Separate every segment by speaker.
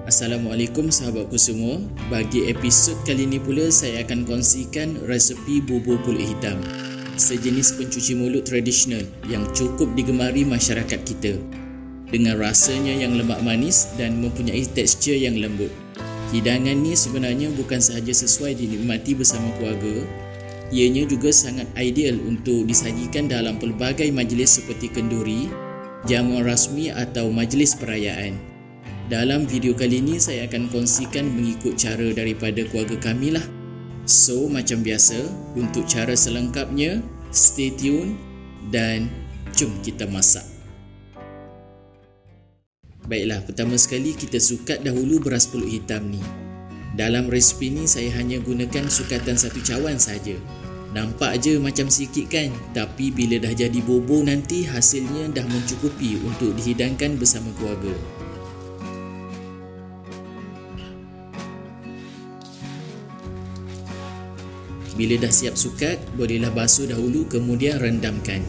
Speaker 1: Assalamualaikum sahabatku semua. Bagi episod kali ini pula saya akan kongsikan resepi bubur pulut hitam, sejenis pencuci mulut tradisional yang cukup digemari masyarakat kita. Dengan rasanya yang lemak manis dan mempunyai tekstur yang lembut. Hidangan ni sebenarnya bukan sahaja sesuai dinikmati bersama keluarga, ianya juga sangat ideal untuk disajikan dalam pelbagai majlis seperti kenduri, jamuan rasmi atau majlis perayaan. Dalam video kali ini saya akan kongsikan mengikut cara daripada keluarga kami lah. So macam biasa, untuk cara selengkapnya stay tune dan jom kita masak. Baiklah, pertama sekali kita sukat dahulu beras pulut hitam ni. Dalam resipi ni saya hanya gunakan sukatan 1 cawan saja. Nampak je macam sikit kan, tapi bila dah jadi bubur nanti hasilnya dah mencukupi untuk dihidangkan bersama keluarga. Bila dah siap sukat, bolehlah basuh dahulu kemudian rendamkan.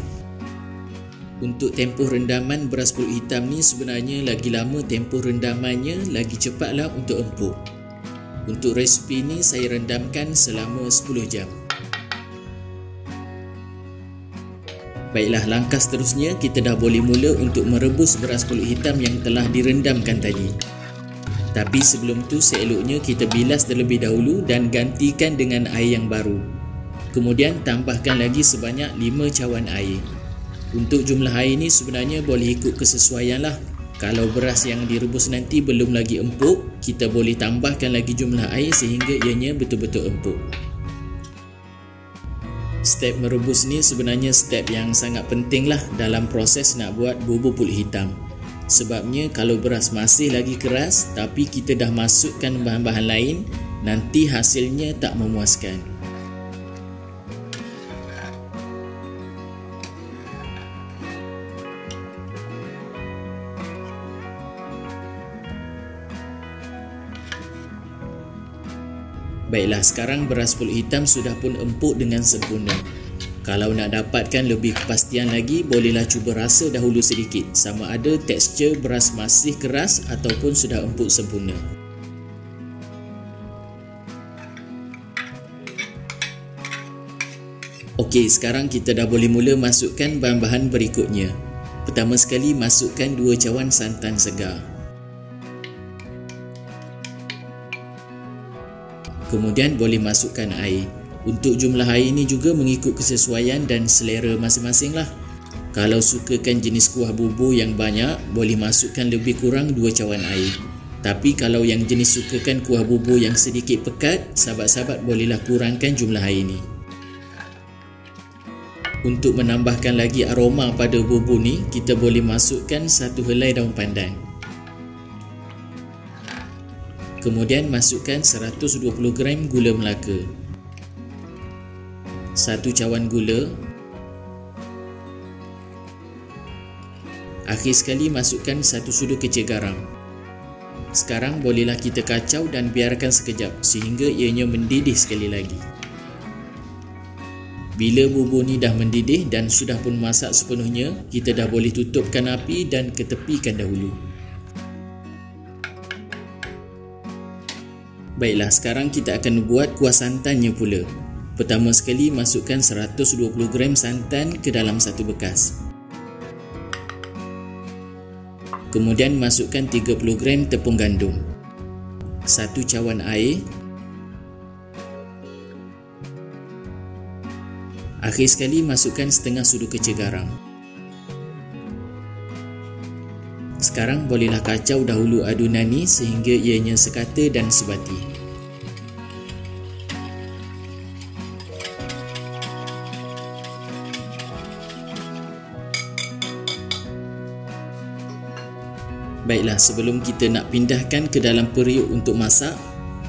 Speaker 1: Untuk tempoh rendaman beras pulut hitam ni sebenarnya lagi lama tempoh rendamannya, lagi cepatlah untuk empuk. Untuk resipi ni saya rendamkan selama 10 jam. Baiklah, langkah seterusnya kita dah boleh mula untuk merebus beras pulut hitam yang telah direndamkan tadi. Tapi sebelum tu seeloknya kita bilas terlebih dahulu dan gantikan dengan air yang baru. Kemudian tambahkan lagi sebanyak 5 cawan air. Untuk jumlah air ni sebenarnya boleh ikut kesesuaian lah. Kalau beras yang direbus nanti belum lagi empuk, kita boleh tambahkan lagi jumlah air sehingga ianya betul-betul empuk. Step merebus ni sebenarnya step yang sangat penting lah dalam proses nak buat bubur pulut hitam. Sebabnya kalau beras masih lagi keras tapi kita dah masukkan bahan-bahan lain, nanti hasilnya tak memuaskan. Baiklah, sekarang beras pulut hitam sudah pun empuk dengan sempurna. Kalau nak dapatkan lebih kepastian lagi, bolehlah cuba rasa dahulu sedikit sama ada tekstur beras masih keras ataupun sudah empuk sempurna. Okey, sekarang kita dah boleh mula masukkan bahan-bahan berikutnya. Pertama sekali masukkan 2 cawan santan segar. Kemudian boleh masukkan air. Untuk jumlah air ini juga mengikut kesesuaian dan selera masing-masing lah. Kalau sukakan jenis kuah bubur yang banyak, boleh masukkan lebih kurang 2 cawan air. Tapi kalau yang jenis sukakan kuah bubur yang sedikit pekat, sahabat-sahabat bolehlah kurangkan jumlah air ini. Untuk menambahkan lagi aroma pada bubur ni, kita boleh masukkan 1 helai daun pandan. Kemudian masukkan 120 gram gula Melaka, 1 cawan gula. Akhir sekali masukkan 1 sudu kecil garam. Sekarang bolehlah kita kacau dan biarkan sekejap sehingga ianya mendidih sekali lagi. Bila bubur ni dah mendidih dan sudah pun masak sepenuhnya, kita dah boleh tutupkan api dan ketepikan dahulu. Baiklah, sekarang kita akan buat kuah santannya pula. Pertama sekali masukkan 120 gram santan ke dalam satu bekas. Kemudian masukkan 30 gram tepung gandum, 1 cawan air. Akhir sekali masukkan setengah sudu kecil garam. Sekarang bolehlah kacau dahulu adunan ni sehingga ianya sekata dan sebati. Baiklah, sebelum kita nak pindahkan ke dalam periuk untuk masak,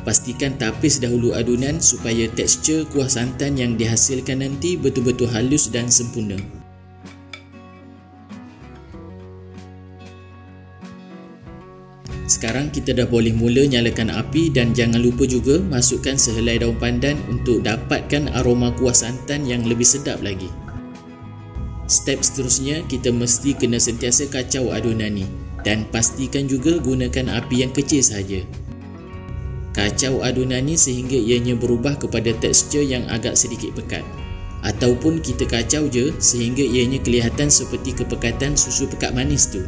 Speaker 1: pastikan tapis dahulu adunan supaya tekstur kuah santan yang dihasilkan nanti betul-betul halus dan sempurna. Sekarang kita dah boleh mula nyalakan api dan jangan lupa juga masukkan sehelai daun pandan untuk dapatkan aroma kuah santan yang lebih sedap lagi. Step seterusnya kita mesti kena sentiasa kacau adunan ni. Dan pastikan juga gunakan api yang kecil sahaja. Kacau adunan ni sehingga ianya berubah kepada tekstur yang agak sedikit pekat. Ataupun kita kacau je sehingga ianya kelihatan seperti kepekatan susu pekat manis tu.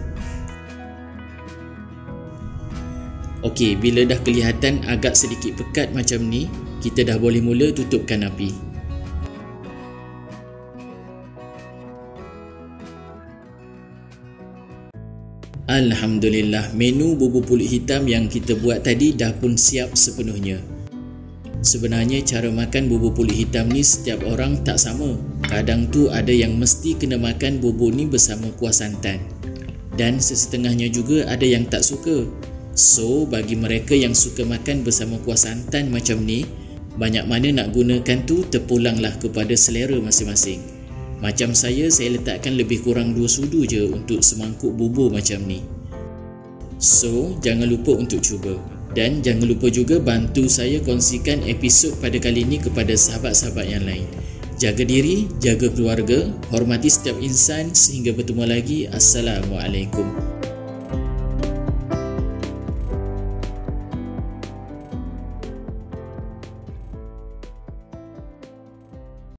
Speaker 1: Okey, bila dah kelihatan agak sedikit pekat macam ni, kita dah boleh mula tutupkan api. Alhamdulillah, menu bubur pulut hitam yang kita buat tadi dah pun siap sepenuhnya. Sebenarnya cara makan bubur pulut hitam ni setiap orang tak sama. Kadang tu ada yang mesti kena makan bubur ni bersama kuah santan. Dan sesetengahnya juga ada yang tak suka. So, bagi mereka yang suka makan bersama kuah santan macam ni, banyak mana nak gunakan tu terpulanglah kepada selera masing-masing. Macam saya letakkan lebih kurang 2 sudu je untuk semangkuk bubur macam ni. So, jangan lupa untuk cuba. Dan jangan lupa juga bantu saya kongsikan episod pada kali ini kepada sahabat-sahabat yang lain. Jaga diri, jaga keluarga, hormati setiap insan, sehingga bertemu lagi. Assalamualaikum.